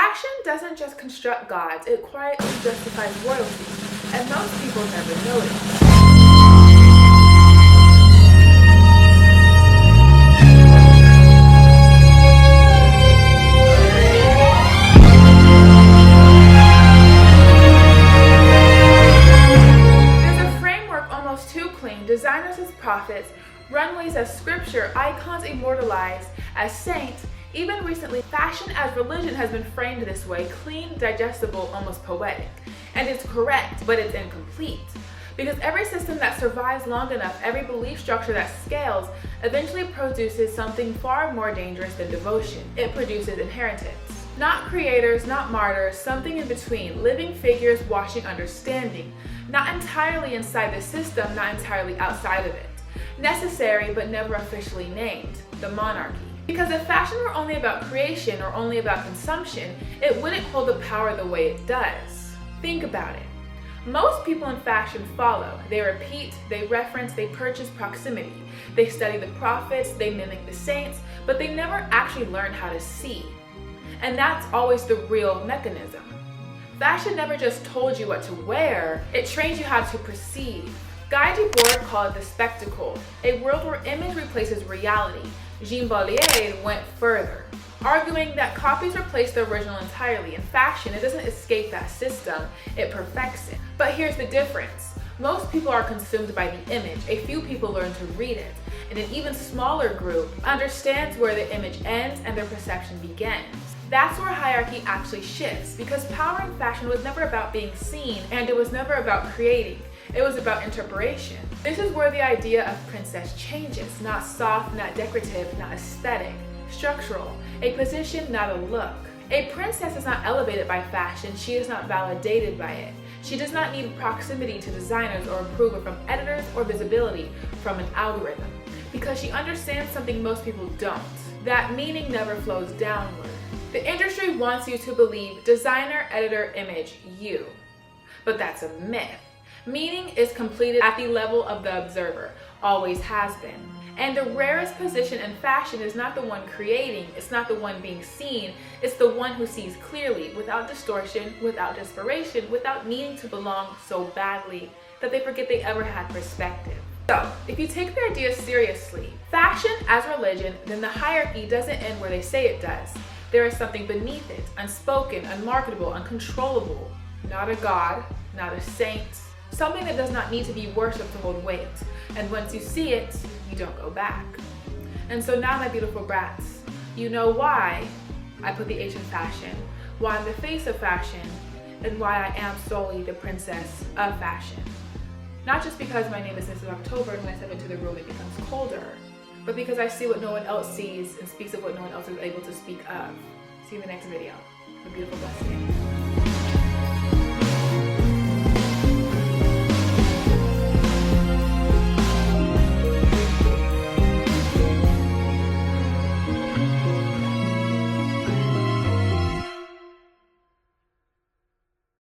Fashion doesn't just construct gods, it quietly justifies royalty, and most people never notice. Designers as prophets, runways as scripture, icons immortalized as saints. Even recently, fashion as religion has been framed this way: clean, digestible, almost poetic. And it's correct, but it's incomplete. Because every system that survives long enough, every belief structure that scales, eventually produces something far more dangerous than devotion. It produces inheritance. Not creators, not martyrs, something in between, living figures watching understanding. Not entirely inside the system, not entirely outside of it. Necessary, but never officially named, the monarchy. Because if fashion were only about creation or only about consumption, it wouldn't hold the power the way it does. Think about it. Most people in fashion follow, they repeat, they reference, they purchase proximity. They study the prophets, they mimic the saints, but they never actually learn how to see. And that's always the real mechanism. Fashion never just told you what to wear, it trained you how to perceive. Guy Debord called it the spectacle, a world where image replaces reality. Jean Beaulier went further, arguing that copies replace the original entirely. In fashion, it doesn't escape that system, it perfects it. But here's the difference. Most people are consumed by the image, a few people learn to read it, and an even smaller group understands where the image ends and their perception begins. That's where hierarchy actually shifts, because power in fashion was never about being seen, and it was never about creating. It was about interpretation. This is where the idea of princess changes, not soft, not decorative, not aesthetic, structural, a position, not a look. A princess is not elevated by fashion, she is not validated by it. She does not need proximity to designers or approval from editors or visibility from an algorithm, because she understands something most people don't. That meaning never flows downward. The industry wants you to believe designer, editor, image, you. But that's a myth. Meaning is completed at the level of the observer, always has been. And the rarest position in fashion is not the one creating, it's not the one being seen, it's the one who sees clearly, without distortion, without desperation, without needing to belong so badly that they forget they ever had perspective. So, if you take the idea seriously, fashion as religion, then the hierarchy doesn't end where they say it does. There is something beneath it, unspoken, unmarketable, uncontrollable. Not a god, not a saint, something that does not need to be worshipped to hold weight. And once you see it, you don't go back. And so now, my beautiful brats, you know why I put the H in fashion, why I'm the face of fashion, and why I am solely the princess of fashion. Not just because my name is Mrs. October and when I step into the room it becomes colder, but because I see what no one else sees and speaks of what no one else is able to speak of. See you in the next video. Have a beautiful, blessed day.